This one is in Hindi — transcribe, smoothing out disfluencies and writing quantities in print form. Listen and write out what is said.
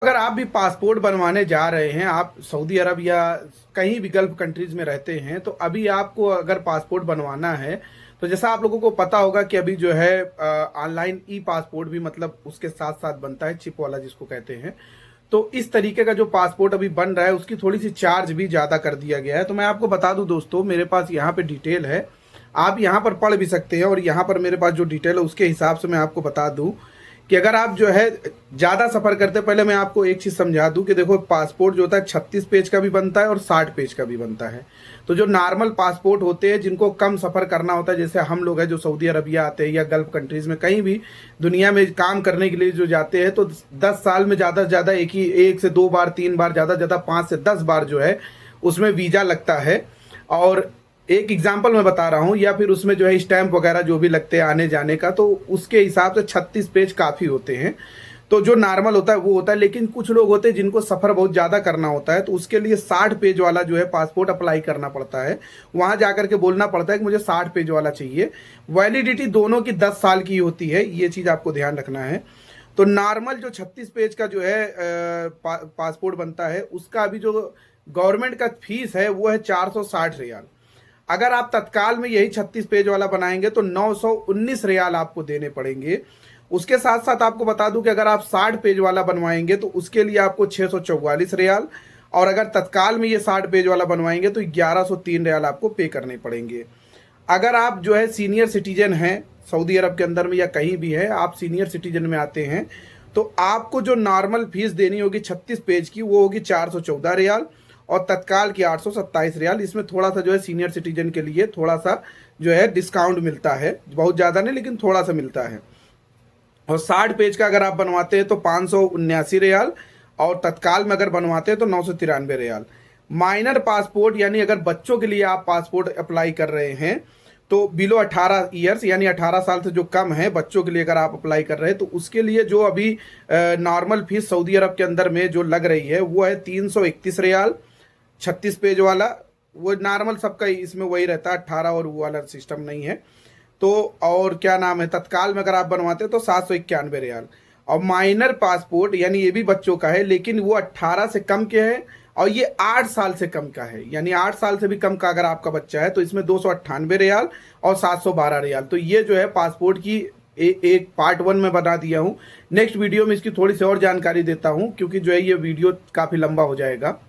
अगर आप भी पासपोर्ट बनवाने जा रहे हैं, आप सऊदी अरब या कहीं भी गल्फ कंट्रीज में रहते हैं, तो अभी आपको अगर पासपोर्ट बनवाना है, तो जैसा आप लोगों को पता होगा कि अभी जो है ऑनलाइन ई पासपोर्ट भी मतलब उसके साथ साथ बनता है, चिप वाला जिसको कहते हैं। तो इस तरीके का जो पासपोर्ट अभी बन रहा है उसकी थोड़ी सी चार्ज भी ज़्यादा कर दिया गया है। तो मैं आपको बता दूं दोस्तों, मेरे पास यहाँ पे डिटेल है, आप यहाँ पर पढ़ भी सकते हैं, और यहाँ पर मेरे पास जो डिटेल है उसके हिसाब से मैं आपको बता दूं कि अगर आप जो है ज़्यादा सफ़र करते, पहले मैं आपको एक चीज़ समझा दूं कि देखो, पासपोर्ट जो होता है 36 पेज का भी बनता है और 60 पेज का भी बनता है। तो जो नॉर्मल पासपोर्ट होते हैं जिनको कम सफ़र करना होता है, जैसे हम लोग हैं जो सऊदी अरबिया आते हैं या गल्फ कंट्रीज़ में कहीं भी दुनिया में काम करने के लिए जो जाते हैं, तो 10 साल में ज़्यादा से ज़्यादा एक से दो बार, 3 बार, ज़्यादा से ज़्यादा 5 से 10 बार जो है उसमें वीज़ा लगता है। और एक एग्जाम्पल मैं बता रहा हूँ, या फिर उसमें जो है स्टैंप वगैरह जो भी लगते हैं आने जाने का, तो उसके हिसाब से 36 पेज काफ़ी होते हैं। तो जो नॉर्मल होता है वो होता है, लेकिन कुछ लोग होते हैं जिनको सफ़र बहुत ज़्यादा करना होता है, तो उसके लिए 60 पेज वाला जो है पासपोर्ट अप्लाई करना पड़ता है। वहाँ जा कर के बोलना पड़ता है कि मुझे 60 पेज वाला चाहिए। वैलिडिटी दोनों की 10 साल की होती है, ये चीज़ आपको ध्यान रखना है। तो नॉर्मल जो 36 पेज का जो है पासपोर्ट बनता है, उसका अभी जो गवर्नमेंट का फीस है वो है 460 रियाल। अगर आप तत्काल में यही 36 पेज वाला बनाएंगे तो 919 रियाल आपको देने पड़ेंगे। उसके साथ साथ आपको बता दूं कि अगर आप 60 पेज वाला बनवाएंगे तो उसके लिए आपको 644 रियाल, और अगर तत्काल में ये 60 पेज वाला बनवाएंगे तो 1103 रियाल आपको पे करने पड़ेंगे। अगर आप जो है सीनियर सिटीजन हैं सऊदी अरब के अंदर में या कहीं भी है, आप सीनियर सिटीजन में आते हैं, तो आपको जो नॉर्मल फीस देनी होगी 36 पेज की वो होगी 414 रियाल, और तत्काल की 827 रियाल। इसमें थोड़ा सा जो है सीनियर सिटीजन के लिए थोड़ा सा जो है डिस्काउंट मिलता है, बहुत ज़्यादा नहीं लेकिन थोड़ा सा मिलता है। और 60 पेज का अगर आप बनवाते हैं तो 579 रियाल, और तत्काल में अगर बनवाते हैं तो 993 रियाल। माइनर पासपोर्ट यानी अगर बच्चों के लिए आप पासपोर्ट अप्लाई कर रहे हैं, तो बिलो 18 ईयर्स यानी 18 साल से जो कम है बच्चों के लिए अगर आप अप्लाई कर रहे हैं, तो उसके लिए जो अभी नॉर्मल फीस सऊदी अरब के अंदर में जो लग रही है वो है 331 रियाल। 36 पेज वाला वो नॉर्मल सबका इसमें वही रहता है, 18 और वो वाला सिस्टम नहीं है। तो और क्या नाम है, तत्काल में अगर आप बनवाते हैं तो 791 रियाल। और माइनर पासपोर्ट यानी ये भी बच्चों का है, लेकिन वो 18 से कम के है, और ये 8 साल से कम का है, यानी 8 साल से भी कम का अगर आपका बच्चा है तो इसमें 298 रियाल और 712 रियाल। तो ये जो है पासपोर्ट की एक पार्ट 1 में बता दिया हूँ। नेक्स्ट वीडियो में इसकी थोड़ी सी और जानकारी देता हूँ, क्योंकि जो है ये वीडियो काफ़ी लंबा हो जाएगा।